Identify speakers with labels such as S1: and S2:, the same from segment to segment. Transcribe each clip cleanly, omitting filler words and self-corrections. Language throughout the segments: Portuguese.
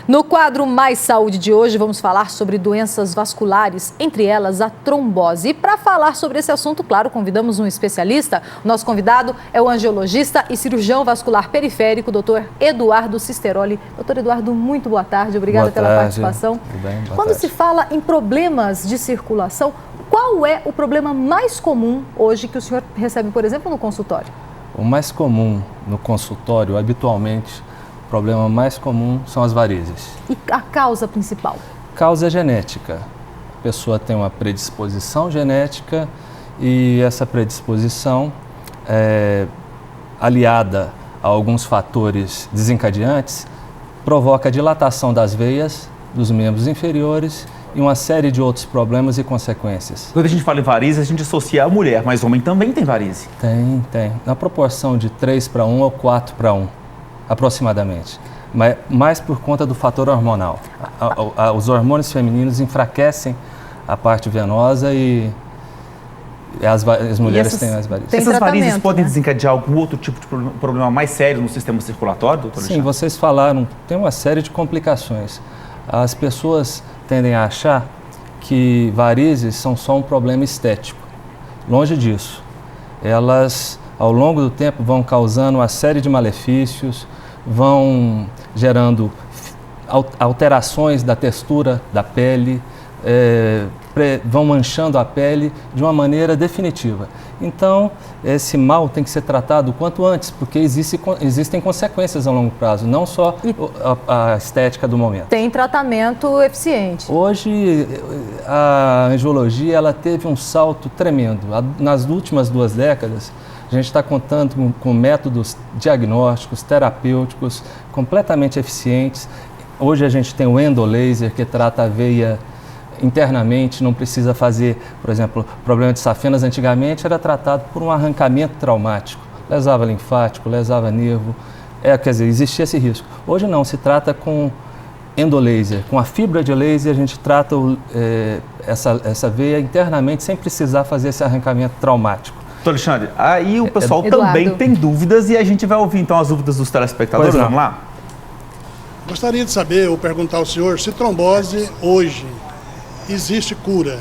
S1: No quadro Mais Saúde de hoje, vamos falar sobre doenças vasculares, entre elas a trombose. E para falar sobre esse assunto, claro, convidamos um especialista. O nosso convidado é o angiologista e cirurgião vascular periférico, Dr. Eduardo Cisteroli. Dr. Eduardo, muito boa tarde. Obrigada pela participação.
S2: Tudo bem? Boa
S1: Quando
S2: tarde.
S1: se fala em problemas de circulação, qual é o problema mais comum hoje que o senhor recebe, por exemplo, no consultório?
S2: O mais comum no consultório, habitualmente, o problema mais comum são as varizes.
S1: E a causa principal?
S2: Causa genética. A pessoa tem uma predisposição genética e essa predisposição, aliada a alguns fatores desencadeantes, provoca a dilatação das veias, dos membros inferiores e uma série de outros problemas e consequências.
S3: Quando a gente fala em varizes, a gente associa a mulher, mas homem também tem varize.
S2: Tem. Na proporção de 3:1 ou 4:1. Aproximadamente, mas mais por conta do fator hormonal. Os hormônios femininos enfraquecem a parte venosa e as mulheres têm as varizes.
S3: Essas varizes podem
S1: né?
S3: desencadear algum outro tipo de problema mais sério no sistema circulatório, doutor
S2: Sim,
S3: Alexandre?
S2: vocês falaram, tem uma série de complicações. As pessoas tendem a achar que varizes são só um problema estético. Longe disso. Elas, ao longo do tempo, vão causando uma série de malefícios, vão gerando alterações da textura da pele, vão manchando a pele de uma maneira definitiva. Então, esse mal tem que ser tratado o quanto antes, porque existem consequências a longo prazo, não só a estética do momento.
S1: Tem tratamento eficiente.
S2: Hoje, a angiologia ela teve um salto tremendo. Nas últimas 2 décadas, a gente está contando com métodos diagnósticos, terapêuticos, completamente eficientes. Hoje a gente tem o endolaser, que trata a veia internamente, não precisa fazer, por exemplo, problema de safenas antigamente era tratado por um arrancamento traumático, lesava linfático, lesava nervo, quer dizer, existia esse risco. Hoje não, se trata com endolaser, com a fibra de laser a gente trata essa veia internamente sem precisar fazer esse arrancamento traumático.
S3: Doutor Alexandre, aí o pessoal
S1: Eduardo
S3: também tem dúvidas e a gente vai ouvir então as dúvidas dos telespectadores, vamos lá?
S4: Gostaria de saber ou perguntar ao senhor se trombose hoje existe cura,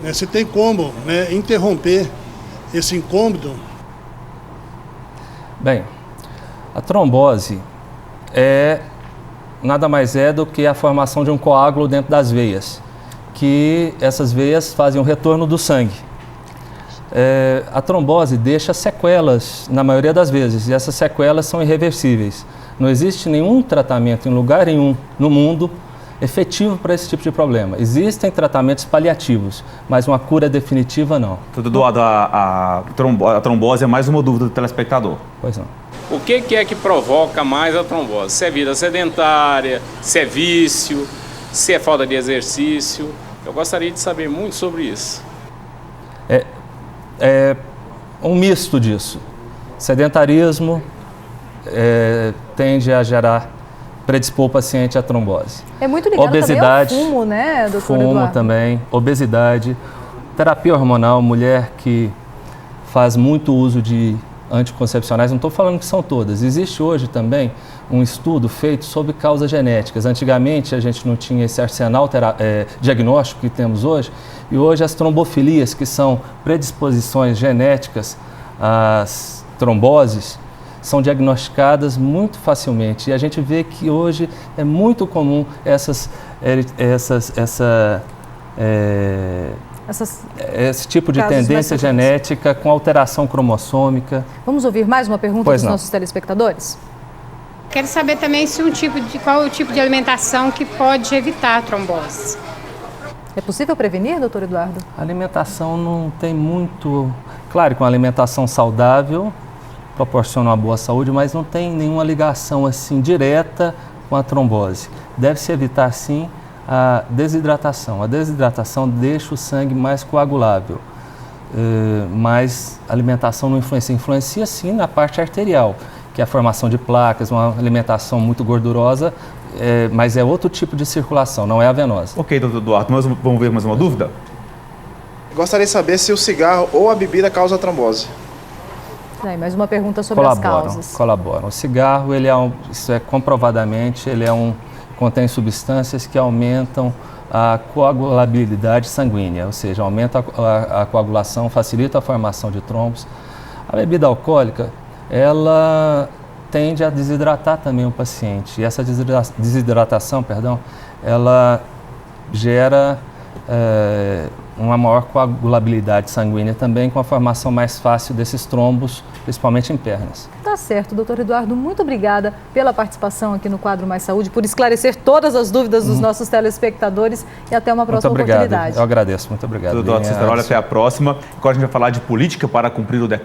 S4: né? Se tem como, né, interromper esse incômodo?
S2: Bem, a trombose nada mais é do que a formação de um coágulo dentro das veias, que essas veias fazem o retorno do sangue. A trombose deixa sequelas na maioria das vezes e essas sequelas são irreversíveis. Não existe nenhum tratamento em lugar nenhum no mundo efetivo para esse tipo de problema. Existem tratamentos paliativos, mas uma cura definitiva não.
S3: Eduardo, a trombose é mais uma dúvida do telespectador.
S2: Pois não.
S5: O que é que provoca mais a trombose? Se é vida sedentária, se é vício, se é falta de exercício? Eu gostaria de saber muito sobre isso.
S2: É um misto disso. Sedentarismo tende a predispor o paciente à trombose.
S1: É muito ligado
S2: obesidade,
S1: também ao fumo, né, doutor
S2: fumo
S1: Eduardo?
S2: também, obesidade, terapia hormonal, mulher que faz muito uso de anticoncepcionais, não estou falando que são todas. Existe hoje também um estudo feito sobre causas genéticas. Antigamente a gente não tinha esse arsenal diagnóstico que temos hoje, e hoje as trombofilias, que são predisposições genéticas às tromboses, são diagnosticadas muito facilmente. E a gente vê que hoje é muito comum esse tipo de tendência genética com alteração cromossômica.
S1: Vamos ouvir mais uma pergunta dos nossos telespectadores?
S6: Quero saber também qual é o tipo de alimentação que pode evitar a trombose.
S1: É possível prevenir, doutor Eduardo?
S2: A alimentação não tem muito... Claro que uma alimentação saudável proporciona uma boa saúde, mas não tem nenhuma ligação assim direta com a trombose. Deve-se evitar, sim, a desidratação. A desidratação deixa o sangue mais coagulável, mas a alimentação não influencia. Influencia, sim, na parte arterial, que é a formação de placas. Uma alimentação muito gordurosa mas é outro tipo de circulação, não é a venosa.
S3: Ok, doutor Eduardo, nós vamos ver mais uma dúvida?
S7: Gostaria de saber se o cigarro ou a bebida causa trombose.
S1: Aí, mais uma pergunta sobre as causas.
S2: Colaboram. O cigarro, isso é comprovadamente, contém substâncias que aumentam a coagulabilidade sanguínea, ou seja, aumenta a coagulação, facilita a formação de trombos. A bebida alcoólica, ela tende a desidratar também o paciente. E essa desidratação, ela gera uma maior coagulabilidade sanguínea também, com a formação mais fácil desses trombos, principalmente em pernas.
S1: Tá certo, doutor Eduardo, muito obrigada pela participação aqui no Quadro Mais Saúde, por esclarecer todas as dúvidas dos nossos telespectadores e até uma próxima oportunidade.
S2: Eu agradeço, muito obrigado.
S3: Doutor Ciceroli, até a próxima. Agora a gente vai falar de política para cumprir o decreto.